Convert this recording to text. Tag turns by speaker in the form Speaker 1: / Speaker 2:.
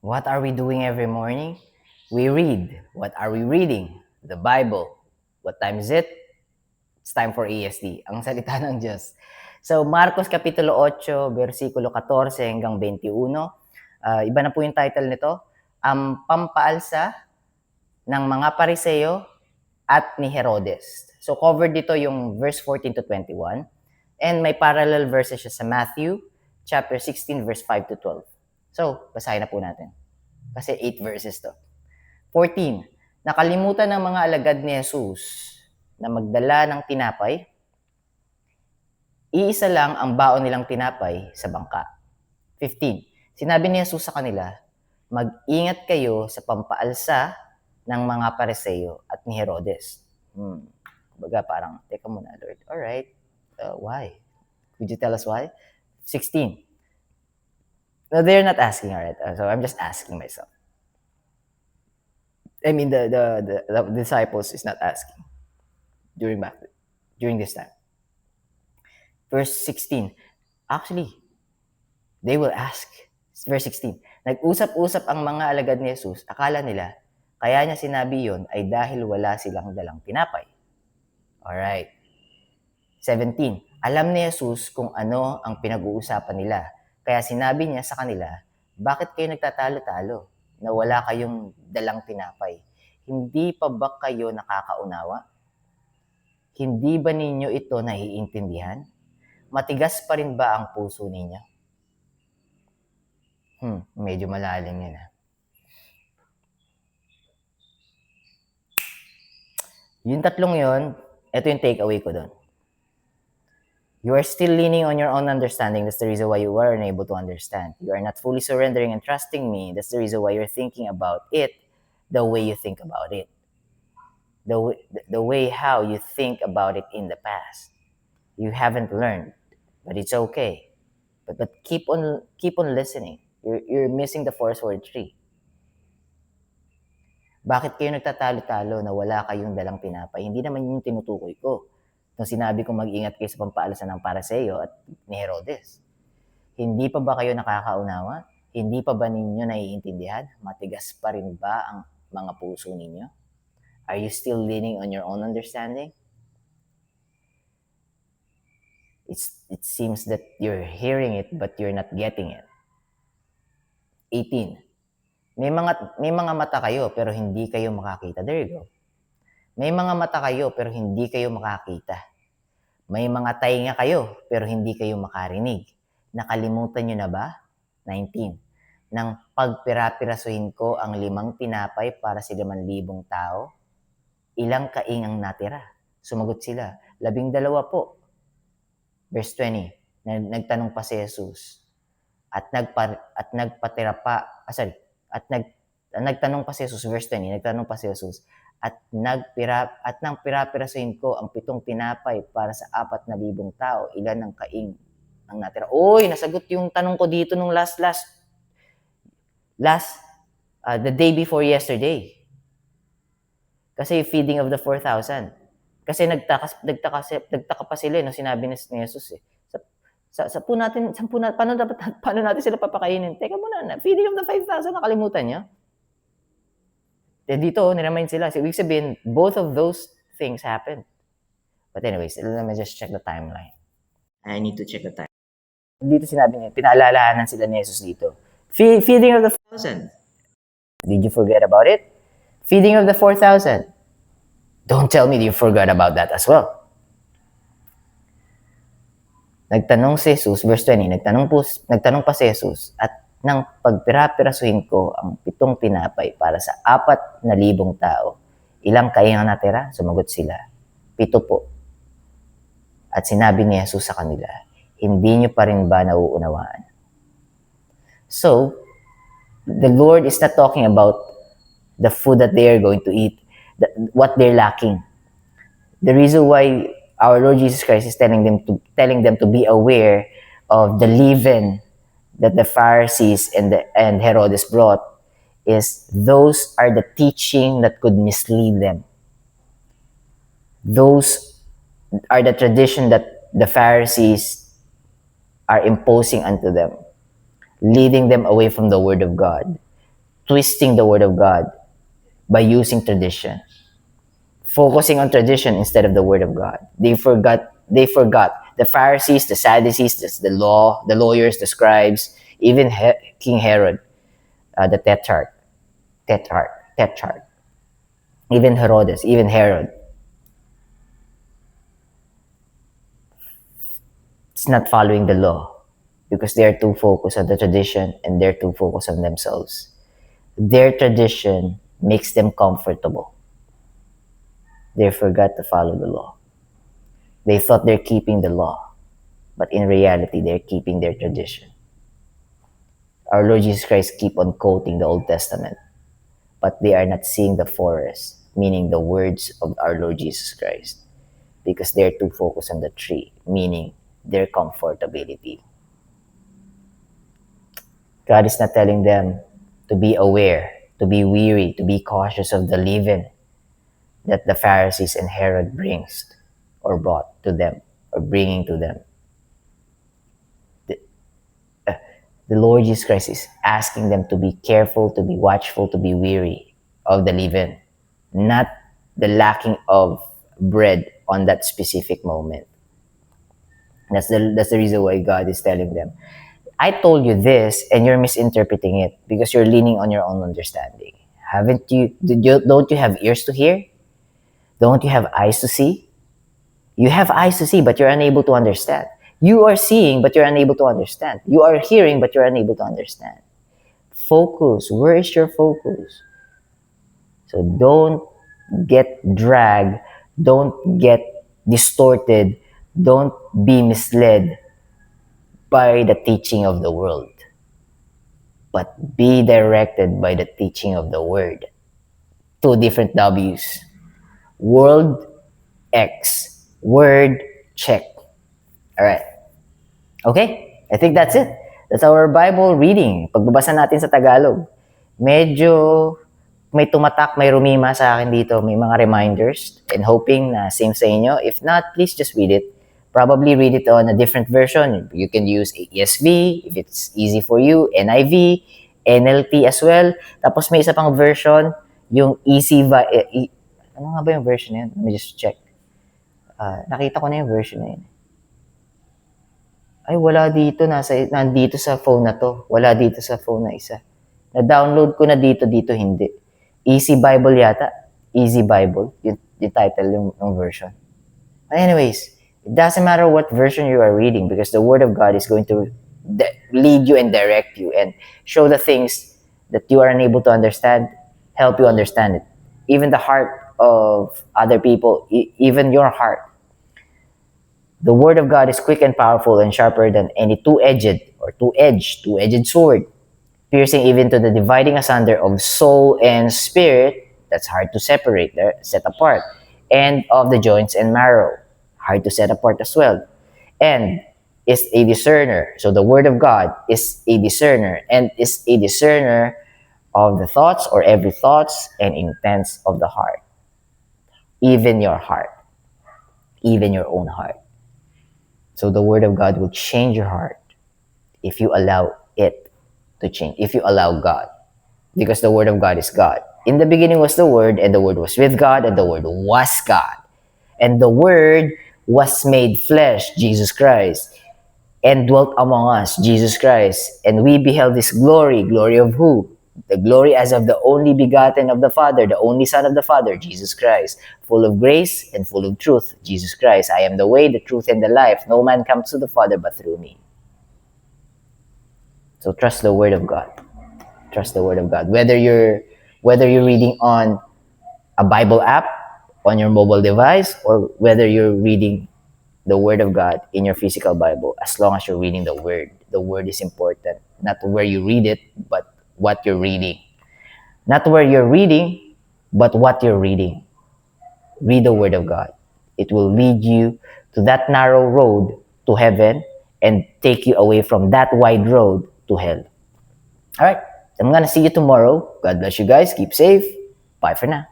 Speaker 1: What are we doing every morning? We read. What are we reading? The Bible. What time is it? It's time for ESD, ang salita ng Diyos. So, Marcos Kapitulo 8, versikulo 14 hanggang 21. Iba na po yung title nito. Ang pampaalsa ng mga Pariseo at ni Herodes. So, covered dito yung verse 14 to 21. And may parallel verses siya sa Matthew chapter 16, verse 5 to 12. So, basahin na po natin. Kasi 8 verses to. 14. Nakalimutan ng mga alagad ni Jesus na magdala ng tinapay. Iisa lang ang baon nilang tinapay sa bangka. 15. Sinabi ni Jesus sa kanila, mag-ingat kayo sa pampaalsa ng mga Pariseo at ni Herodes. Kumbaga parang, teka muna Lord, alright, why? Could you tell us why? 16. No, they're not asking, alright, so I'm just asking myself. I mean, the disciples is not asking during this time. Verse 16. Actually, they will ask. Verse 16. Nag-usap-usap ang mga alagad ni Jesus. Akala nila, kaya niya sinabi yon ay dahil wala silang dalang tinapay. Alright. 17. Alam ni Jesus kung ano ang pinag-uusapan nila. Kaya sinabi niya sa kanila, bakit kayo nagtatalo-talo na wala kayong dalang tinapay? Hindi pa ba kayo nakakaunawa? Hindi ba ninyo ito naiintindihan? Matigas pa rin ba ang puso ninyo? Medyo malalim yan. Yung tatlong yon, ito yung takeaway ko doon. You are still leaning on your own understanding. That's the reason why you are unable to understand. You are not fully surrendering and trusting me. That's the reason why you're thinking about it the way you think about it. The way how you think about it in the past. You haven't learned, but it's okay. But keep on listening. You're missing the forest for a tree. Bakit kayo nagtatalo-talo na wala kayong dalang tinapay? Hindi naman yun yung tinutukoy ko. Nung sinabi kong mag-ingat kayo sa pampaalsa ng Pariseo at ni Herodes. Hindi pa ba kayo nakakaunawa? Hindi pa ba ninyo naiintindihan? Matigas pa rin ba ang mga puso ninyo? Are you still leaning on your own understanding? It seems that you're hearing it but you're not getting it. 18. May mga mata kayo pero hindi kayo makakita. There you go. May mga mata kayo pero hindi kayo makakita. May mga tainga kayo pero hindi kayo makarinig. Nakalimutan nyo na ba? 19. Nang pagpira-pirasuhin ko ang 5 tinapay para sa 5,000 tao, ilang kaing ang natira? Sumagot sila, 12 po. Verse 20, nagtanong pa si Jesus. Nagtanong pa si Jesus, verse 20, nagtanong pa si Jesus, nang pirapirasuhin ko ang 7 tinapay para sa 4,000 tao, ilan ang kaing ang natira? Oy, nasagot yung tanong ko dito nung the day before yesterday. Kasi feeding of the 4,000. Kasi nagtaka pa sila nung sinabi ni Jesus eh. Paano natin sila papakainin? Teka muna, feeding of the 5,000, nakalimutan niyo? Dito, niremind sila. So, ibig sabihin, both of those things happened. But anyways, let me just check the timeline. I need to check the timeline. Dito sinabi niya, pinaalalahanan sila ni Jesus dito. Feeding of the 4,000. Did you forget about it? Feeding of the 4,000. Don't tell me you forgot about that as well. Nagtanong si Jesus, verse 20, nagtanong pa si Jesus, at nang pagpira-pirasuhin ko ang 7 tinapay para sa 4,000 tao, ilang kaing ang natira? Sumagot sila, 7 po. At sinabi ni Jesus sa kanila, hindi nyo pa rin ba nauunawaan? So, the Lord is not talking about the food that they are going to eat, what they're lacking. The reason why our Lord Jesus Christ is telling them to be aware of the leaven that the Pharisees and Herodes brought is those are the teaching that could mislead them. Those are the tradition that the Pharisees are imposing unto them, leading them away from the Word of God. twisting the word of God by using tradition, focusing on tradition instead of the word of God. They forgot the Pharisees, the Sadducees, the law, the lawyers, the scribes, even King Herod, the tetrarch, even Herodes, even Herod. It's not following the law because they're too focused on the tradition and they're too focused on themselves. Their tradition makes them comfortable. They forgot to follow the law. They thought they're keeping the law, but in reality, they're keeping their tradition. Our Lord Jesus Christ keep on quoting the Old Testament, but they are not seeing the forest, meaning the words of our Lord Jesus Christ, because they're too focused on the tree, meaning their comfortability. God is not telling them to be aware, to be weary, to be cautious of the leaven that the Pharisees and Herod brings or brought to them or bringing to them. The Lord Jesus Christ is asking them to be careful, to be watchful, to be weary of the leaven, not the lacking of bread on that specific moment. That's the reason why God is telling them, I told you this and you're misinterpreting it because you're leaning on your own understanding. Don't you have ears to hear? Don't you have eyes to see? You have eyes to see, but you're unable to understand. You are seeing, but you're unable to understand. You are hearing, but you're unable to understand. Focus. Where is your focus? So don't get dragged. Don't get distorted. Don't be misled by the teaching of the world, but be directed by the teaching of the word. Two different W's. World X. Word check. Alright. Okay? I think that's it. That's our Bible reading. Pagbabasa natin sa Tagalog. Medyo may tumatak, may rumima sa akin dito. May mga reminders and hoping na same sa inyo. If not, please just read it. Probably read it on a different version. You can use ESV if it's easy for you, NIV, NLT as well. Tapos may isa pang version, yung ano nga ba yung version na yun? Let me just check. Nakita ko na yung version na yun. Ay, wala dito. Nandito sa phone na to. Wala dito sa phone na isa. Na-download ko na dito hindi. Easy Bible yata. Easy Bible. Yung title yung version. But anyways, it doesn't matter what version you are reading because the Word of God is going to lead you and direct you and show the things that you are unable to understand, help you understand it. Even the heart of other people, even your heart. The Word of God is quick and powerful and sharper than any two-edged sword, piercing even to the dividing asunder of soul and spirit, that's hard to set apart, and of the joints and marrow, hard to set apart as well, and is a discerner. So the Word of God is a discerner and is a discerner of the thoughts or every thoughts and intents of the heart, even your heart, even your own heart. So the Word of God will change your heart if you allow it to change, if you allow God. Because the Word of God is God. In the beginning was the Word, and the Word was with God, and the Word was God. And the Word was made flesh, Jesus Christ, and dwelt among us, Jesus Christ. And we beheld His glory. Glory of who? The glory as of the only begotten of the Father, the only Son of the Father, Jesus Christ, full of grace and full of truth, Jesus Christ. I am the way, the truth, and the life. No man comes to the Father but through me. So trust the Word of God. Trust the Word of God. Whether you're reading on a Bible app on your mobile device or whether you're reading the Word of God in your physical Bible, as long as you're reading the Word. The Word is important. Not where you read it, but what you're reading. Not where you're reading, but what you're reading. Read the Word of God. It will lead you to that narrow road to heaven and take you away from that wide road to hell. All right. I'm gonna see you tomorrow. God bless you guys. Keep safe. Bye for now.